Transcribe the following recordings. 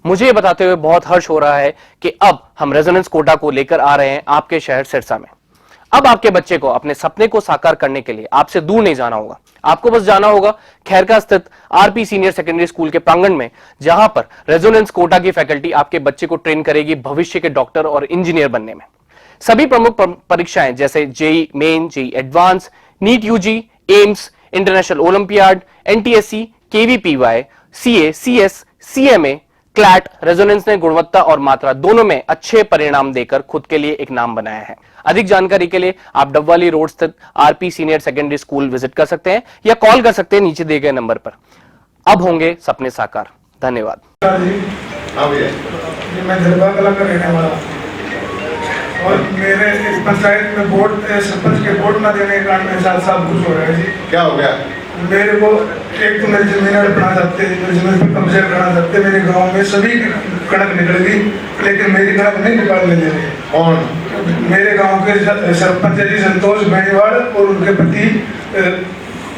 मुझे ये बताते हुए बहुत हर्ष हो रहा है कि अब हम रेजोनेंस कोटा को लेकर आ रहे हैं आपके शहर सिरसा में। अब आपके बच्चे को अपने सपने को साकार करने के लिए आपसे दूर नहीं जाना होगा। आपको बस जाना होगा खैरका स्थित आरपी सीनियर सेकेंडरी स्कूल के प्रांगण में, जहां पर रेजोनेंस कोटा की फैकल्टी आपके बच्चे को ट्रेन करेगी भविष्य के डॉक्टर और इंजीनियर बनने में। सभी प्रमुख परीक्षाएं जैसे JEE main, JEE advance, NEET UG, AIIMS, international olympiad, NTSC, KVPY, CA, CS, CMA, CLAT, Resonance ने गुणवत्ता और मात्रा दोनों में अच्छे परिणाम देकर खुद के लिए एक नाम बनाया है। अधिक जानकारी के लिए आप डबवाली रोड स्थित RP senior secondary school visit कर सकते हैं या कॉल कर सकते हैं नीचे दिए गए नंबर पर। अब होंगे सपने साकार। धन्यवाद। मैं दरबार कला का रहने वाला हूँ और मेरे इस पंचायत में वोट सरपंच के वोट न देने के कारण मेरे साथ सब कुछ हो रहा है जी। क्या हो गया? मेरे को एक तो मेरी जमीन अपना सकते, मेरी जमीन पर कब्जे करना सकते, मेरे गांव में सभी कणक निकल गई लेकिन मेरी कणक नहीं निकालने दे रहे। कौन? मेरे गांव के सरपंच जी संतोष बेनीवाल और उनके पति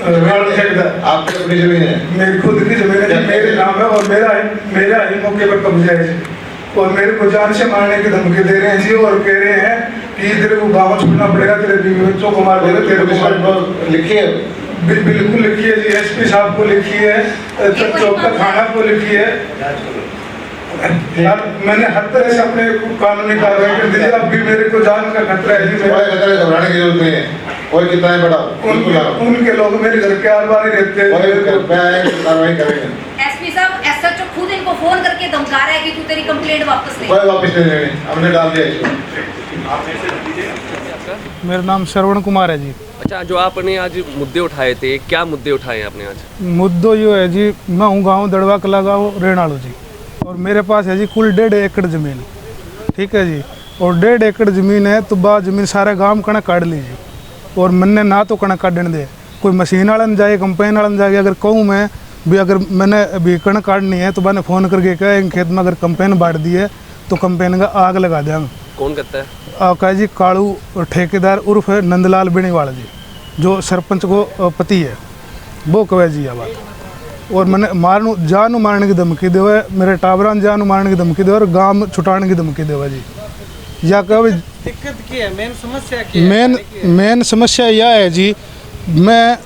आपकी अपनी जमीन है? मेरी खुद की जमीन है, मेरे नाम है और मेरा ही मौके पर कब्जा है जी। और मेरे को जान से मारने की धमकी दे रहे हैं जी और कह रहे हैं कि तेरे को गाँव छोड़ना पड़ेगा, तेरे बीवी बच्चों को मार देगा, तेरे को लिखी है? बिल्कुल लिखी है जी, एसपी साहब को लिखी है, चौका थाना को लिखी है। मैंने हर तरह से अपने कानूनी कार्रवाई कर दी। अब भी मेरे को जान का खतरा है जी। घबराने की जरूरत नहीं है। कोई कितना है बड़ा उनके लोग मेरे घर के आर-पार ही रहते हैं। कार्रवाई करेंगे। एसपी साहब एसएचओ खुद इनको फोन करके धमका रहा है कि तू तेरी कंप्लेंट वापस ले। कोई वापस नहीं लेनी, हमने डाल दिया इसको। मेरा नाम श्रवण कुमार है जी। अच्छा, जो आपने आज मुद्दे उठाए थे, क्या मुद्दे उठाए आपने आज? मुद्दो यो है जी, मैं हूँ गाँव दड़वा कला गाँव रेणालू जी और मेरे पास है जी कुल 1.5 एकड़ ज़मीन। ठीक है जी, और 1.5 एकड़ ज़मीन है तो बा ज़मीन सारे गाँव कणक काट लीजिए और मैंने ना तो कणक काटने दे, कोई मशीन वाला न जाए, कंपेन वाला न जाए। अगर कहूँ मैं भी अगर मैंने अभी कणक काटनी है तो मैंने फ़ोन करके कहा खेत में अगर कंपेन बांट दी है तो कंपेन का आग लगा देंगे। कौन करता है? कहा जी कालू ठेकेदार उर्फ नंदलाल बेनीवाल जी, जो सरपंच को पति है, वो कहे जी यह बात। और मैंने जानू मारने की धमकी देवे, मेरे टाबरान जानू मारने की धमकी देवे और गांव छुटाने की धमकी देवे जी। या कहे दिक्कत क्या है? मेन समस्या क्या है? मेन समस्या यह है जी, मैं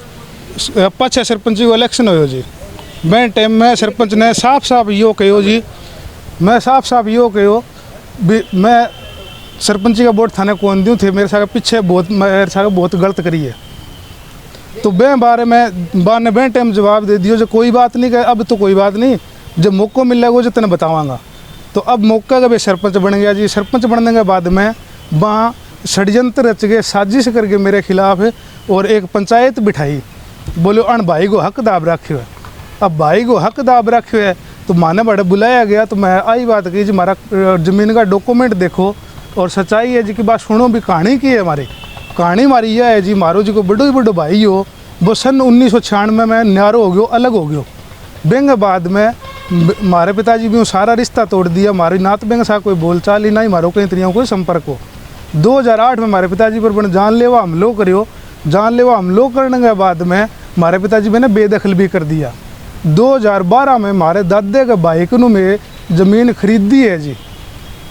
पाछे सरपंच को इलेक्शन हो जी, मैं टाइम में सरपंच ने साफ साफ यो कहो जी, मैं साफ साफ यो कहो भी मैं सरपंची का वोट थाने कौन दूँ थे, मेरे साथ पीछे बहुत गलत करी है। तो बे बारे में बार ने बे टाइम जवाब दे दियो जो कोई बात नहीं कहे, अब तो कोई बात नहीं, जब मौका मिलेगा वो जो तेने बतावांगा। तो अब मौका का भी सरपंच बन गया जी। सरपंच बनने के बाद में वहाँ षड्यंत्र रच गए, साजिश करके मेरे खिलाफ और एक पंचायत बिठाई, बोलो अन भाई को हक दाब रखे है। अब भाई को हक दाब रखे है तो माने बड़े बुलाया गया तो मैं आई बात की जी, हमारा ज़मीन का डॉक्यूमेंट देखो और सच्चाई है जी की बात सुनो भी। कहानी की है हमारी, कहानी हमारी यह है जी, मारो जी को बड़ो ही बड़ो भाई हो, वो सन 1996 में न्यारो हो गयो, अलग हो गयो। बेंग बाद में हमारे पिताजी भी सारा रिश्ता तोड़ दिया, हमारी नात बेंग सा कोई बोलचाल ही ना ही, मारो कहीं तरीकों कोई संपर्क हो। 2008 में हमारे पिताजी पर जानलेवा हमलो करियो, जानलेवा हमलो करने के बाद में हमारे पिताजी मैंने बेदखल भी कर दिया। 2012 में हमारे दादे के भाई को में ज़मीन खरीदी है जी,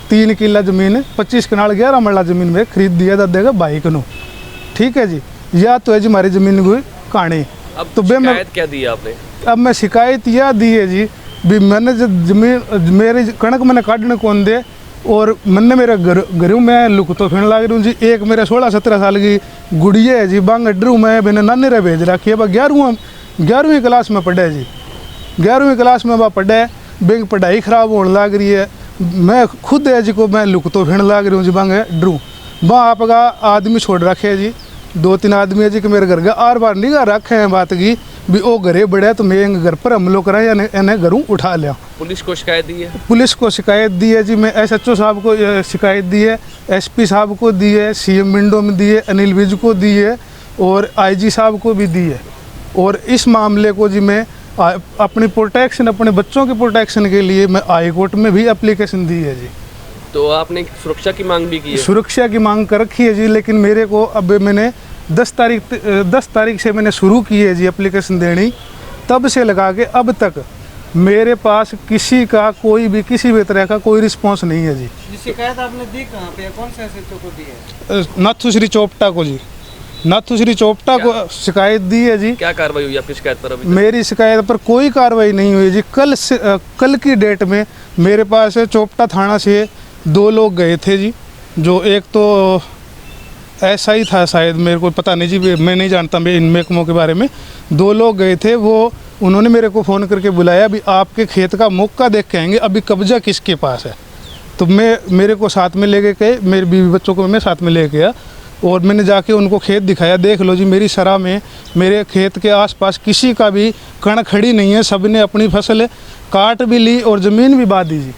3 किला ज़मीन 25 कनाल 11 मरला ज़मीन में खरीद दिया दादे का बाइक नू। ठीक है जी, या तो है जी हमारी ज़मीन की कहानी। अब तो शिकायत क्या दी आपने? अब मैं शिकायत यह दी है जी भी मैंने जो ज़मीन मेरी कणक मैंने काटने कौन दे और मैंने मेरे घरों में लुक तो फिर लाग रही हूँ जी। एक मेरे 16-17 साल की गुड़िया है जी, बांग ड्रू में मैंने नानी रे भेज रखी है। वह 11वीं क्लास में पढ़े जी, 11वीं क्लास में वह पढ़े, बेंग पढ़ाई ख़राब होने लग रही है। मैं खुद है जी को मैं लुक तो फिर लाग रही हूँ जी, बांग ड्रू वहाँ आपका आदमी छोड़ रखे है जी, 2-3 आदमी है जी कि मेरे घर का आर बार निगाह रखे हैं बात की भी वो घरे बढ़े तो मैं घर पर हमलों कराएं या इन्हें घरों उठा लिया। पुलिस को शिकायत दी है? पुलिस को शिकायत दी है जी, मैं एसएचओ साहब को शिकायत दी है, एसपी साहब को दी है, सीएम विंडो में दी है, अनिल विज को दी है और आईजी साहब को भी दी है। और इस मामले को जी मैं अपनी प्रोटेक्शन, अपने बच्चों की प्रोटेक्शन के लिए मैं हाई कोर्ट में भी एप्लीकेशन दी है जी। तो आपने सुरक्षा की मांग भी की है? सुरक्षा की मांग कर रखी है जी, लेकिन मेरे को अब मैंने 10 तारीख से मैंने शुरू की है जी एप्लीकेशन देनी, तब से लगा के अब तक मेरे पास किसी का कोई भी किसी भी तरह का कोई रिस्पांस नहीं है जी। ये शिकायत आपने दी कहाँ पे, कौन से एसएचओ को दी है? नाथुश्री चोपटा को जी, नाथुश्री चोपटा को शिकायत दी है जी। क्या कार्रवाई हुई आपकी शिकायत पर अभी तक? मेरी शिकायत पर कोई कार्रवाई नहीं हुई जी। कल की डेट में मेरे पास चोपटा थाना से 2 लोग गए थे जी, जो एक तो ऐसा ही था शायद, मेरे को पता नहीं जी, मैं नहीं जानता मैं इन महकमों के बारे में। 2 लोग गए थे, वो उन्होंने मेरे को फ़ोन करके बुलाया, अभी आपके खेत का मौका देख के आएंगे, अभी कब्जा किसके पास है। तो मेरे को साथ में लेके गए, मेरे बीवी बच्चों को मैं साथ में ले गया और मैंने जाके उनको खेत दिखाया। देख लो जी, मेरी सरा में मेरे खेत के आसपास किसी का भी कण खड़ी नहीं है, सब ने अपनी फसल काट भी ली और ज़मीन भी बा दी जी,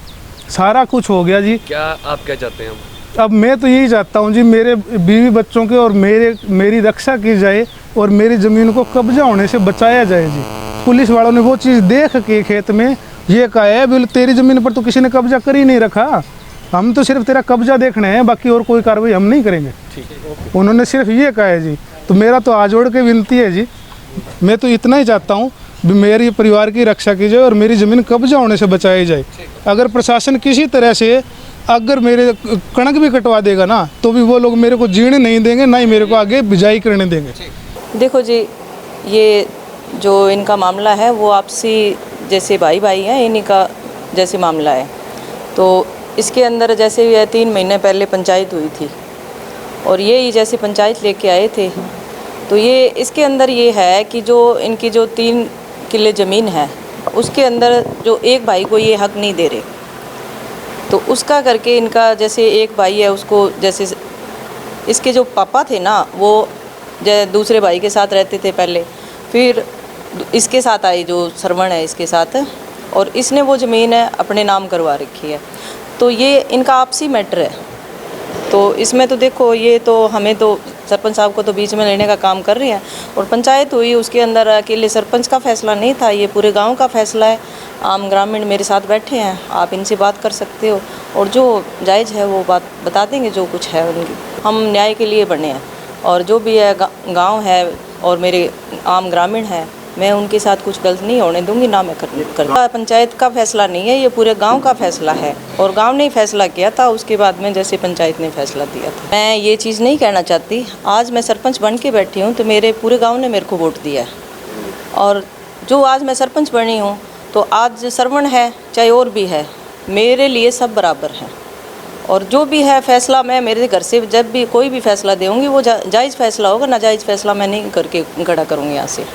सारा कुछ हो गया जी। क्या आप क्या चाहते हैं? अब मैं तो यही चाहता हूँ जी, मेरे बीवी बच्चों के और मेरी रक्षा की जाए और मेरी ज़मीन को कब्जा होने से बचाया जाए जी। पुलिस वालों ने वो चीज़ देख के खेत में ये कहा है, बोले तेरी ज़मीन पर तो किसी ने कब्जा कर ही नहीं रखा, हम तो सिर्फ तेरा कब्जा देखना है, बाकी और कोई कार्रवाई हम नहीं करेंगे। उन्होंने सिर्फ ये कहा है जी। तो मेरा तो आज जोड़ के विनती है जी, मैं तो इतना ही चाहता हूँ भी मेरी परिवार की रक्षा की जाए और मेरी ज़मीन कब्जा होने से बचाई जाए। अगर प्रशासन किसी तरह से अगर मेरे कणक भी कटवा देगा ना, तो भी वो लोग मेरे को जीने नहीं देंगे, ना ही मेरे को आगे बिजाई करने देंगे। देखो जी, ये जो इनका मामला है वो आपसी जैसे भाई भाई हैं, इन्हीं का जैसे मामला है। तो इसके अंदर जैसे ये 3 महीने पहले पंचायत हुई थी और ये ही जैसे पंचायत लेके आए थे, तो ये इसके अंदर ये है कि जो इनकी जो 3 किले ज़मीन है उसके अंदर जो एक भाई को ये हक नहीं दे रहे, तो उसका करके इनका जैसे एक भाई है उसको, जैसे इसके जो पापा थे ना वो दूसरे भाई के साथ रहते थे पहले, फिर इसके साथ आई जो श्रवण है इसके साथ, और इसने वो ज़मीन है अपने नाम करवा रखी है। तो ये इनका आपसी मैटर है। तो इसमें तो देखो, ये तो हमें तो सरपंच साहब को तो बीच में लेने का काम कर रहे हैं, और पंचायत हुई उसके अंदर अकेले सरपंच का फैसला नहीं था, ये पूरे गांव का फैसला है। आम ग्रामीण मेरे साथ बैठे हैं, आप इनसे बात कर सकते हो और जो जायज़ है वो बात बता देंगे, जो कुछ है उनकी। हम न्याय के लिए बने हैं और जो भी है गाँव है और मेरे आम ग्रामीण है, मैं उनके साथ कुछ गलत नहीं होने दूंगी, ना मैं कर। पंचायत का फैसला नहीं है, ये पूरे गांव का फैसला है और गांव ने फैसला किया था, उसके बाद में जैसे पंचायत ने फैसला दिया था। मैं ये चीज़ नहीं कहना चाहती, आज मैं सरपंच बन के बैठी हूँ तो मेरे पूरे गांव ने मेरे को वोट दिया है, और जो आज मैं सरपंच बनी हूँ तो आज श्रवण है चाहे और भी है, मेरे लिए सब बराबर हैं। और जो भी है फैसला मैं मेरे घर से जब भी कोई भी फैसला दूँगी वो जायज़ फैसला होगा, नाजायज़ फैसला मैं नहीं करके खड़ा करूँगी यहाँ से।